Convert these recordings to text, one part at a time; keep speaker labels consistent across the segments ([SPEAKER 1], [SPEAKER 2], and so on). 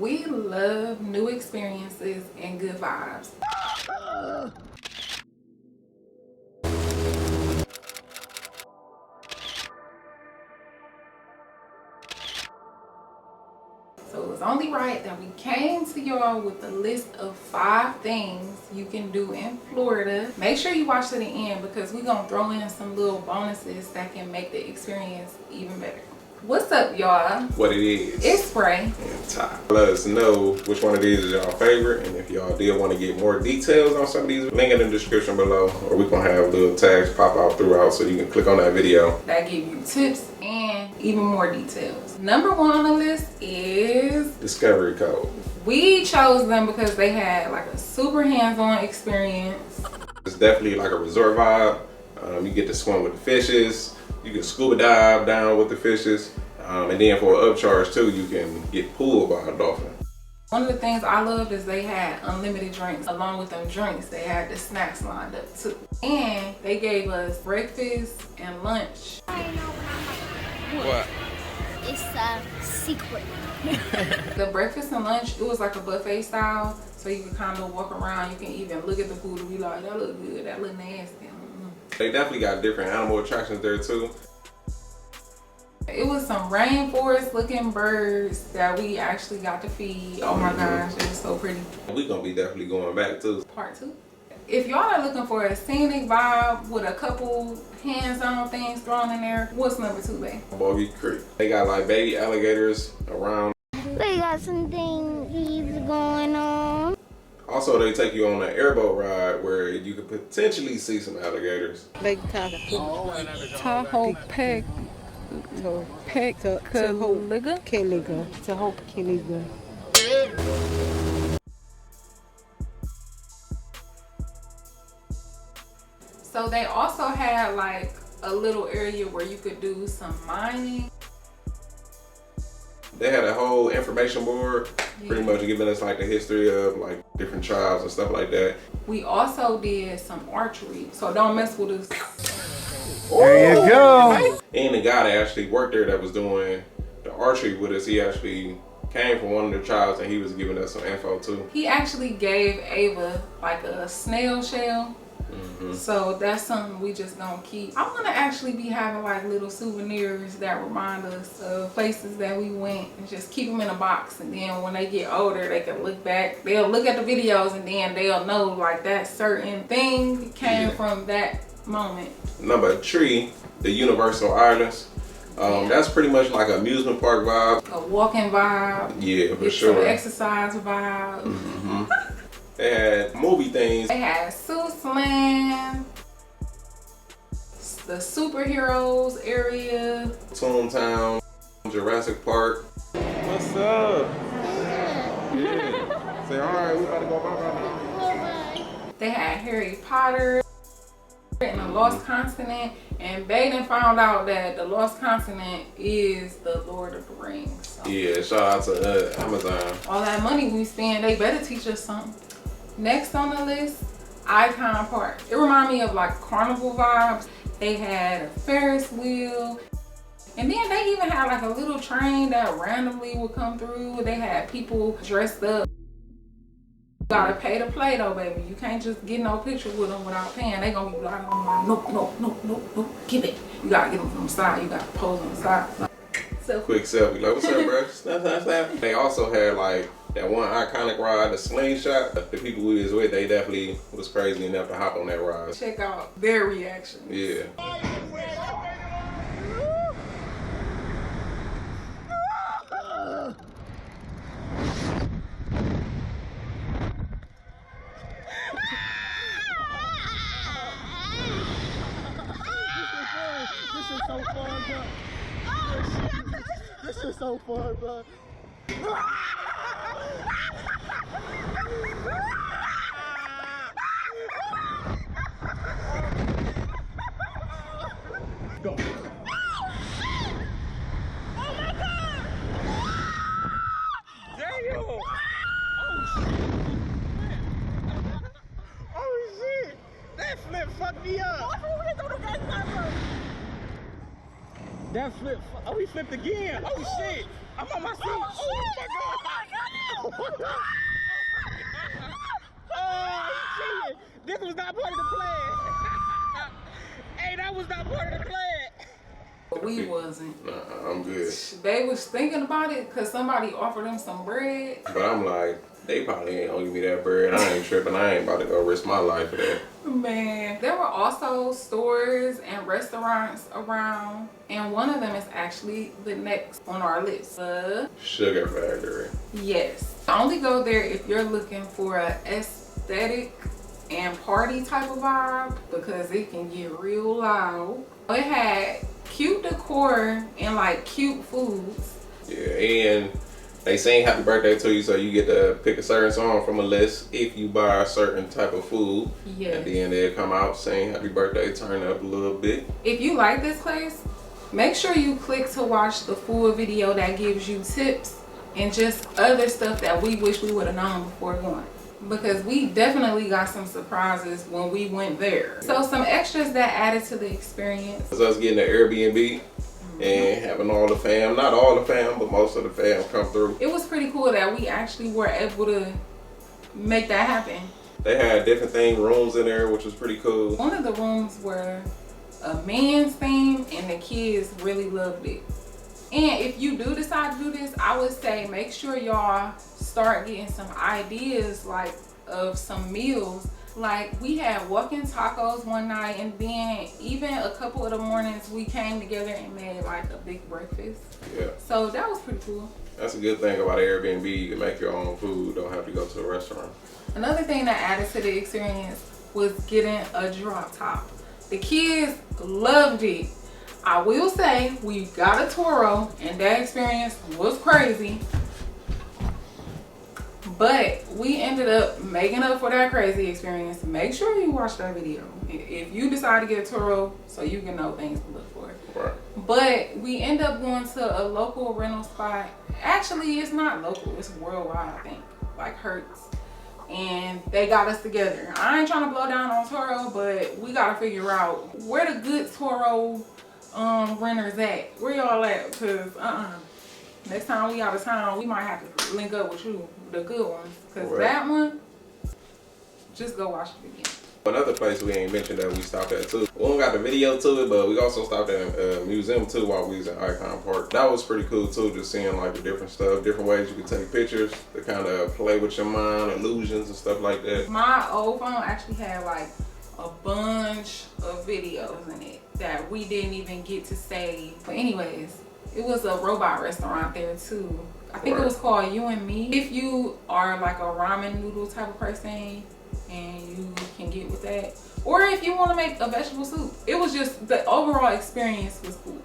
[SPEAKER 1] We love new experiences and good vibes. So it was only right that we came to y'all with a list of 5 things you can do in Florida. Make sure you watch to the end because we're gonna throw in some little bonuses that can make the experience even better. What's up, y'all?
[SPEAKER 2] What it is.
[SPEAKER 1] It's Spray.
[SPEAKER 2] And Ty. Let us know which one of these is y'all favorite, and if y'all did want to get more details on some of these, link in the description below, or we gonna have little tags pop out throughout so you can click on that video.
[SPEAKER 1] That give you tips and even more details. Number 1 on the list is
[SPEAKER 2] Discovery Cove.
[SPEAKER 1] We chose them because they had like a super hands-on experience.
[SPEAKER 2] It's definitely like a resort vibe. You get to swim with the fishes. You can scuba dive down with the fishes. And then for an upcharge too, you can get pulled by a dolphin.
[SPEAKER 1] One of the things I loved is they had unlimited drinks. Along with them drinks, they had the snacks lined up too. And they gave us breakfast and lunch.
[SPEAKER 2] What?
[SPEAKER 3] It's a secret.
[SPEAKER 1] The breakfast and lunch, it was like a buffet style. So you can kind of walk around. You can even look at the food and be like, that look good, that look nasty.
[SPEAKER 2] They definitely got different animal attractions there too.
[SPEAKER 1] It was some rainforest looking birds that we actually got to feed. Oh my gosh, it was so pretty.
[SPEAKER 2] We gonna be definitely going back too.
[SPEAKER 1] Part 2. If y'all are looking for a scenic vibe with a couple hands-on things thrown in there, what's number 2, babe?
[SPEAKER 2] Boggy Creek. They got like baby alligators around.
[SPEAKER 3] They got some things going on.
[SPEAKER 2] Also, they take you on an airboat ride where you could potentially see some alligators.
[SPEAKER 4] Lake Tahoe Peg Kaliga.
[SPEAKER 1] So they also had like a little area where you could do some mining.
[SPEAKER 2] They had a whole information board, pretty much giving us like the history of like different tribes and stuff like that.
[SPEAKER 1] We also did some archery, so don't mess with us.
[SPEAKER 5] There you go.
[SPEAKER 2] And the guy that actually worked there that was doing the archery with us, he actually came from one of the tribes and he was giving us some info too.
[SPEAKER 1] He actually gave Ava like a snail shell. So that's something we just gonna keep. I want to actually be having like little souvenirs that remind us of places that we went and just keep them in a box, and then when they get older they can look back, they'll look at the videos and then they'll know like that certain thing came from that moment.
[SPEAKER 2] Number 3, the Universal Islands. That's pretty much like an amusement park vibe.
[SPEAKER 1] A walking vibe.
[SPEAKER 2] Yeah, for
[SPEAKER 1] Get
[SPEAKER 2] sure.
[SPEAKER 1] some exercise vibe.
[SPEAKER 2] They had movie things.
[SPEAKER 1] They had Seussland, the superheroes area,
[SPEAKER 2] Toontown, Jurassic Park. What's up? Yeah. Say, all right, we gotta go bye.
[SPEAKER 1] They had Harry Potter and the Lost Continent, and Baden found out that the Lost Continent is the Lord of the Rings. So
[SPEAKER 2] Yeah, shout out to Amazon.
[SPEAKER 1] all that money we spend, they better teach us something. Next on the list, Icon Park. It reminded me of like carnival vibes. They had a Ferris wheel, and then they even had like a little train that randomly would come through. They had people dressed up. You gotta pay to play though, baby. You can't just get no picture with them without paying. They gonna be like, oh, no, give it. You gotta get them from the side. You gotta pose on the side. So
[SPEAKER 2] Quick selfie, like, what's up, bro? Snap. They also had like that one iconic ride, the Slingshot. The people we was with, they definitely was crazy enough to hop on that ride.
[SPEAKER 1] check out their reaction.
[SPEAKER 2] Yeah.
[SPEAKER 5] This is so fun, bro. Go. Oh shit! That flip fucked me up. That flip. Oh, he flipped again. Oh shit! I'm on my seat. Oh my god! Oh, he cheated. This was not part of the plan. Hey, that was not part of the plan.
[SPEAKER 1] We wasn't.
[SPEAKER 2] Nah, I'm good.
[SPEAKER 1] They was thinking about it because somebody offered them some bread.
[SPEAKER 2] But I'm like, they probably ain't gonna give me that bread. I ain't tripping. I ain't about to go risk my life for that.
[SPEAKER 1] Man, there were also stores and restaurants around, and one of them is actually the next on our list.
[SPEAKER 2] Sugar Factory.
[SPEAKER 1] Yes. Only go there if you're looking for an aesthetic and party type of vibe, because it can get real loud. It had cute decor and like cute foods.
[SPEAKER 2] Yeah, and they sing happy birthday to you, so you get to pick a certain song from a list if you buy a certain type of food.
[SPEAKER 1] Yes.
[SPEAKER 2] And then they'll come out, sing happy birthday, turn up a little bit.
[SPEAKER 1] If you like this place, make sure you click to watch the full video that gives you tips and just other stuff that we wish we would have known before going. Because we definitely got some surprises when we went there. So some extras that added to the experience.
[SPEAKER 2] It's us getting the Airbnb and having all the fam, not all the fam, but most of the fam come through.
[SPEAKER 1] It was pretty cool that we actually were able to make that happen.
[SPEAKER 2] They had different theme rooms in there, which was pretty cool.
[SPEAKER 1] One of the rooms were a man's theme and the kids really loved it. And if you do decide to do this, I would say make sure y'all start getting some ideas like of some meals. Like we had walk-in tacos one night, and then even a couple of the mornings we came together and made like a big breakfast.
[SPEAKER 2] Yeah.
[SPEAKER 1] So that was pretty cool.
[SPEAKER 2] That's a good thing about Airbnb. You can make your own food. Don't have to go to a restaurant.
[SPEAKER 1] Another thing that added to the experience was getting a drop top. The kids loved it. I will say we got a Turo and that experience was crazy. But we ended up making up for that crazy experience. Make sure you watch that video if you decide to get a Turo, so you can know things to look for.
[SPEAKER 2] Right.
[SPEAKER 1] But we end up going to a local rental spot. Actually, it's not local, it's worldwide, I think, like Hertz. And they got us together. I ain't trying to blow down on Turo, but we gotta figure out where the good Turo renters at. Where y'all at? Because next time we out of town, we might have to link up with you, the good ones. Because
[SPEAKER 2] Right.
[SPEAKER 1] that one, just go watch it again.
[SPEAKER 2] Another place we ain't mentioned that we stopped at too. We don't got the video to it, but we also stopped at a museum too while we was in Icon Park. That was pretty cool too, just seeing like the different stuff, different ways you could take pictures to kind of play with your mind, illusions and stuff like that.
[SPEAKER 1] My old phone actually had like a bunch of videos in it that we didn't even get to save. But anyways, it was a robot restaurant there too. I think it was called You and Me. If you are like a ramen noodle type of person and you can get with that, or if you want to make a vegetable soup, it was just, the overall experience was cool.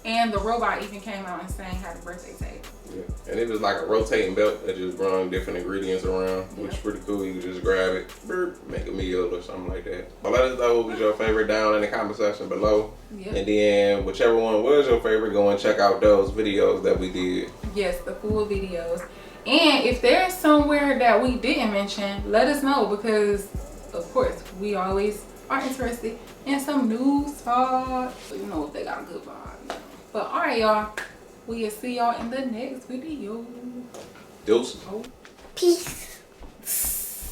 [SPEAKER 1] And the robot even came out and sang happy birthday to you.
[SPEAKER 2] Yeah. And it was like a rotating belt that just brought different ingredients around, which is pretty cool. You could just grab it, burp, make a meal or something like that. But let us know what was your favorite down in the comment section below.
[SPEAKER 1] Yep.
[SPEAKER 2] And then whichever one was your favorite, go and check out those videos that we did.
[SPEAKER 1] Yes, the full videos. And if there's somewhere that we didn't mention, let us know, because of course we always are interested in some new spots. You know, if they got a good vibe. You know. But alright, y'all, we'll see y'all in the next video.
[SPEAKER 2] Deuces.
[SPEAKER 3] Peace.